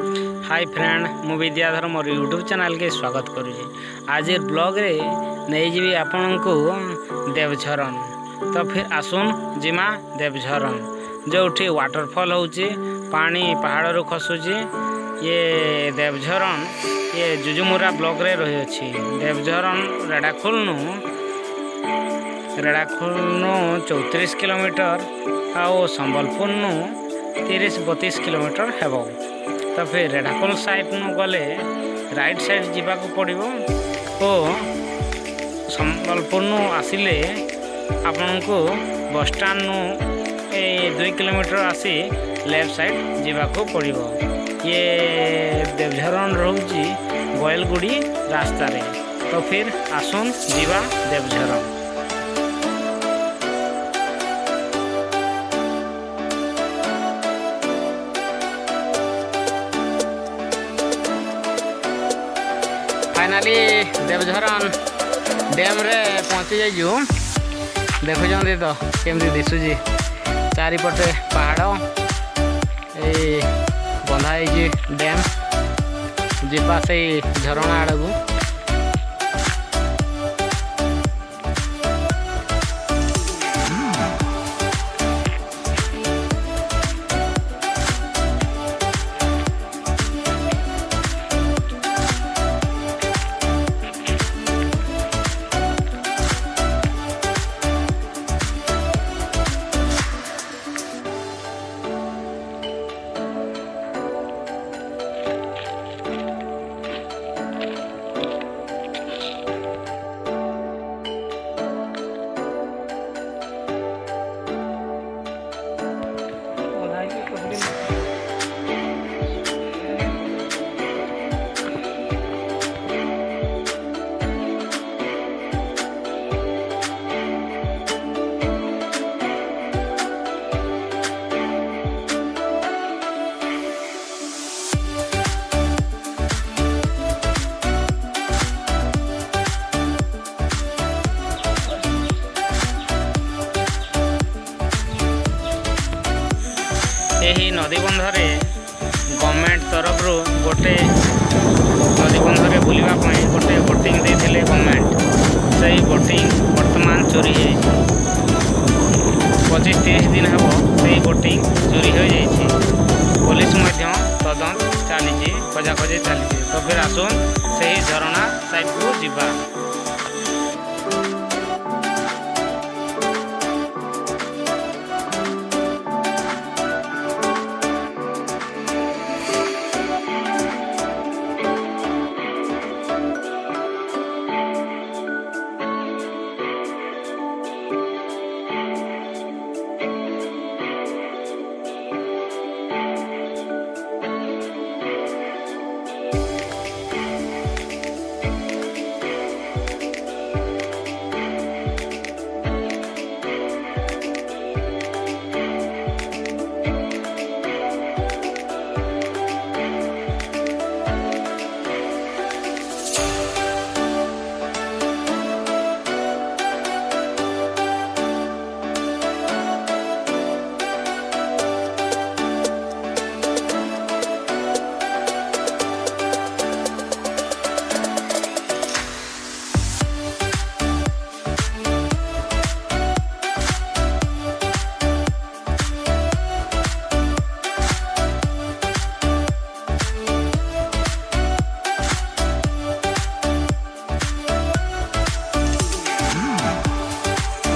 Hi friend मु विद्याधर मोर YouTube channel के स्वागत करुचे। आज ब्लॉग रे नहीं जी आपण को देवझरण। तो फिर आसुन जिमा देवझरण जो वाटरफॉल होची पानी पहाड़ रू खसुची। ये देवझरण ये जुजुमुरा ब्लॉक रे रही अछि। देवझरण रेढ़ाखोल नु 34 किलोमीटर आउ संबलपुर नु 30-32 किलोमीटर हेबो। तो फिर रेढ़ाखोल साइड नु गले राइट साइड जीवाक पड़ो और संबलपुर नु आसिले आपण को बस स्टैंड नु 2 किलोमीटर आसी लेफ्ट साइड जीवाक पड़ो। ये देवझरण रोची गोयलगुड़ी रास्ता रे। तो फिर आसुन जीवा देवझरण। फाइनाली देवझरण डैम रे पहुँची जाइजु। देखुଛନ୍ତି तो केमती दिशुची चारिपटे पहाड़ ए बंधा डैम जीवा से झरणा आड़ को। यही नदीबंधरे गवर्नमेंट तरफ गोटे नदीबंधरे बुलवा गोटे बोटिंग देते गवर्नमेंट। से बोटिंग वर्तमान चोरी 25-30 दिन हम से बोटिंग चोरी हो जाइए। पुलिस तदंत चली खोजाखोजी चली। तो फिर आसुन से झरणा साइड को जीवा।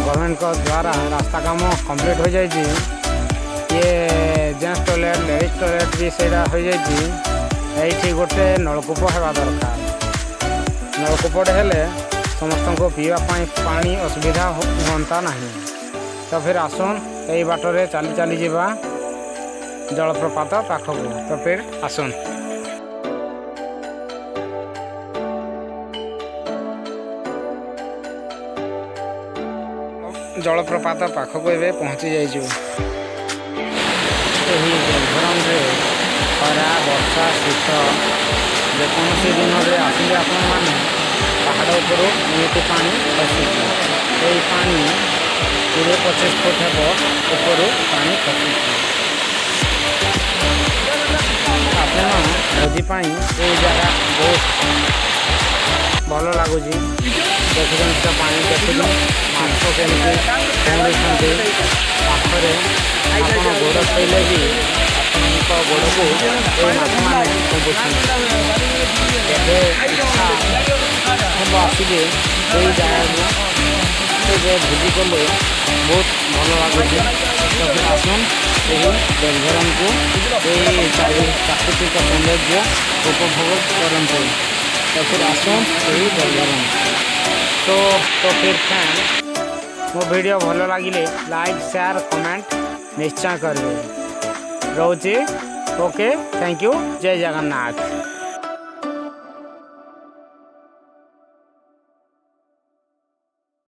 गवर्नमेंट को द्वारा रास्ता काम कंप्लीट हो जाए। ये जेंट्स टॉयलेट लेडीज टॉयलेट भी से हो जाए। ये गोटे नलकूप होगा दरकार। नलकूपटे हेले समस्त को पीवाई पानी असुविधा होता नहीं। तो फिर आसुन यही बाटरे चली चली जावा जलप्रपात पाखक। तो फिर आसुन जलप्रपात पाखक ए पहुँची जाइजु। देवझरण खरा वर्षा शीत जेकोसी दिन में आसिले आपण मैंने पहाड़ उपर एमती पानी खसुची। यही पानी 20-25 फुट हे ऊपर पानी खसुची। आपण ଭୋଜି ଏ ଜାଗା ବହୁତ ଭଲ ଲାଗୁଛି। ଦେଖୁଛନ୍ତି ତ ପାଣି ଦେଖୁଛନ୍ତି ମାଛ କେମିତି ପହଁରୁଛନ୍ତି ପାଖରେ। ଆପଣ ଗୋଡ଼ ଥୋଇଲେ ବି ଆପଣଙ୍କ ଗୋଡ଼କୁ ଏ ମାଛମାନେ ପହଁରୁଛନ୍ତି। କେବେ ଇଚ୍ଛା ହେବ ଆସିବେ ସେଇ ଜାଗାକୁ ଏବେ ଭୋଜି କଲେ ବହୁତ ଭଲ ଲାଗୁଛି। ତ ଆସନ୍ ଏହି ବେଲଝରଣକୁ ଏହି ପ୍ରାକୃତିକ ସୌନ୍ଦର୍ଯ୍ୟ ଉପଭୋଗ କରନ୍ତୁ। तो फिर आसुन यही बेलझरन। तो फिर फ्रेंड मो वीडियो भल लगिले लाइक शेयर कमेंट निश्चय करेंगे। रोचे ओके थैंक यू जय जगन्नाथ।